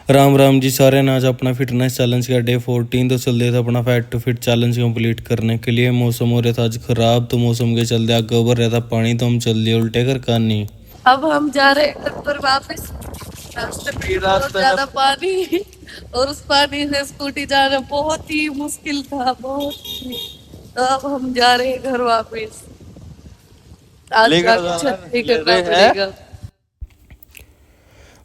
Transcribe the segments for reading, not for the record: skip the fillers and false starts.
राम राम जी सारे ने। आज अपना फिटनेस चैलेंज का डे 14 तो चल रहा था अपना fat to fit challenge complete करने के लिए। मौसम हो रहा था आज खराब, तो मौसम के चलते आगे ऊपर रहता पानी, तो हम चल दिए उल्टे कर कानी। अब हम जा रहे हैं घर पर वापस। रास्ते में बहुत ज्यादा पानी और उस पानी से स्कूटी जाना बहुत ही मुश्किल था, बहुत ही। तो अब हम जा रहे हैं घर वापस। आज जाकर छुट्टी करना पड़ेगा।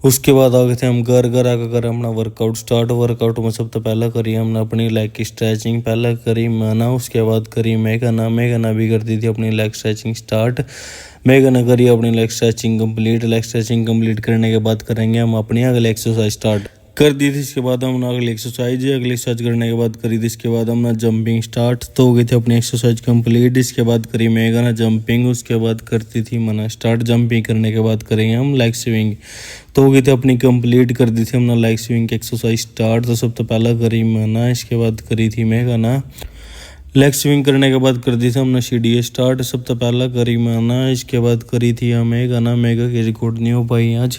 उसके बाद आ गए थे हम घर आकर अपना वर्कआउट स्टार्ट। वर्कआउट में सबसे पहला करी हमने अपनी लेग की स्ट्रेचिंग। पहला करी मैना, उसके बाद करी मेघना भी कर दी थी अपनी लेग स्ट्रेचिंग स्टार्ट। मेघना करी अपनी leg stretching complete. Leg stretching complete करने के बाद करेंगे हम अपनी अगली एक्सरसाइज स्टार्ट। कर दी थी इसके बाद हमने अगली एक्सरसाइज करने के बाद करी थी इसके बाद हमने जंपिंग स्टार्ट। तो हो गई थी अपनी एक्सरसाइज कंप्लीट। इसके बाद करी मेघना जंपिंग, उसके बाद करती थी मना स्टार्ट। जंपिंग करने के बाद करेंगे हम लेग स्विंग। तो हो गई थी अपनी कंप्लीट। कर दी थी हमने लेग स्विंग की एक्सरसाइज स्टार्ट। तो सबसे पहला करी मना, इसके बाद करी थी मेघना। लेग स्विंग करने के बाद कर दी थी हमने सीढ़ी स्टार्ट। सबसे पहला करी मैंने, इसके बाद करी थी हमें गाना। मेगा की रिकॉर्ड नहीं हो पाई आज,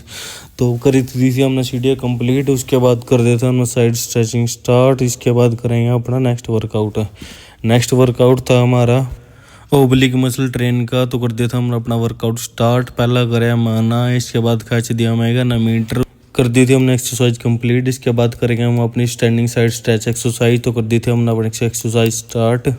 तो करी थी हमने सीढ़ी कंप्लीट। उसके बाद कर देते हमने साइड स्ट्रेचिंग स्टार्ट। इसके बाद करेंगे अपना नेक्स्ट वर्कआउट था हमारा ओब्लिक मसल ट्रेन का। तो कर देता हमने अपना वर्कआउट स्टार्ट। पहला करे माना, इसके बाद खींच दिया हमें ना मीटर। कर दी थी हमने एक्सरसाइज कंप्लीट। इसके बाद करेंगे हम अपनी स्टैंडिंग साइड स्ट्रेच एक्सरसाइज। तो कर दी थी हमने अपनी एक्सरसाइज स्टार्ट।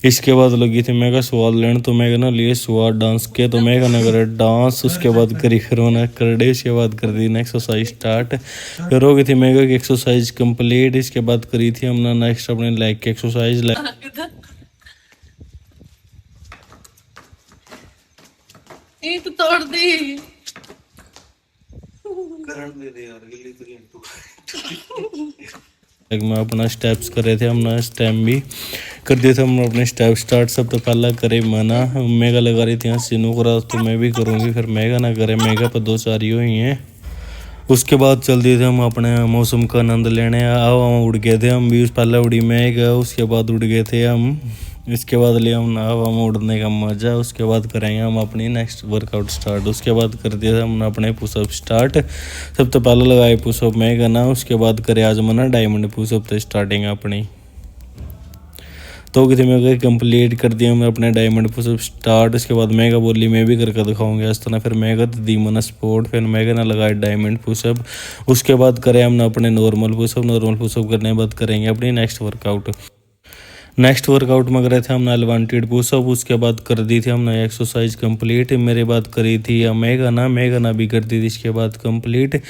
इसके बाद लगी थी मेगा स्वाद लेने, तो मेगा ना लिए स्वाद डांस के। तो मेगा ने करे डांस, उसके बाद करी फिर उन्हें कर डे। इसके बाद कर दी एक्सरसाइज स्टार्ट। फिर हो गई थी मेगा की एक्सरसाइज कंप्लीट। इसके बाद करी थी हमने नेक्स्ट अपने लेग की एक्सरसाइज। ईंट तोड़ दी। में अपना स्टेप्स करे थे हमने स्टेप भी कर दिए थे हमने अपने स्टेप स्टार्ट। सब तो पहला करे मना, मेगा लगा रही थी सीनू करा, तो मैं भी करूँगी। फिर मेगा ना करे, मेगा पर दो चार ही हुई हैं। उसके बाद चल दिए थे हम अपने मौसम का आनंद लेने। आओ हम उड़ गए थे हम भी। पहले उड़ी मेघ, उसके बाद उड़ गए थे हम। इसके बाद लिया हम हवा में उड़ने का मजा। उसके बाद करेंगे हम अपनी नेक्स्ट वर्कआउट स्टार्ट। उसके बाद कर दिया था हमने अपने पुशअप स्टार्ट। सब तो पहले लगाए पुशअप मैं करना। उसके बाद करे आज मना डायमंड पुशअप तो स्टार्टिंग अपनी। तो किसी में कंप्लीट कर दिया हमने अपने डायमंड पुशअप स्टार्ट। उसके बाद मेगा बोली मैं भी करके दिखाऊंगा इस तरह। फिर मेगा तो दी मना स्पोर्ट। फिर मेगा ने लगाया डायमंड पुशअप। उसके बाद करें हमने अपने नॉर्मल पुशअप करने के बाद करेंगे अपनी नेक्स्ट वर्कआउट में करे थे हमने एलवांटेड पुशअप। उसके बाद कर दी थी हमने एक्सरसाइज कंप्लीट। मेरे बाद करी थी मेघना भी कर दी थी इसके बाद कंप्लीट।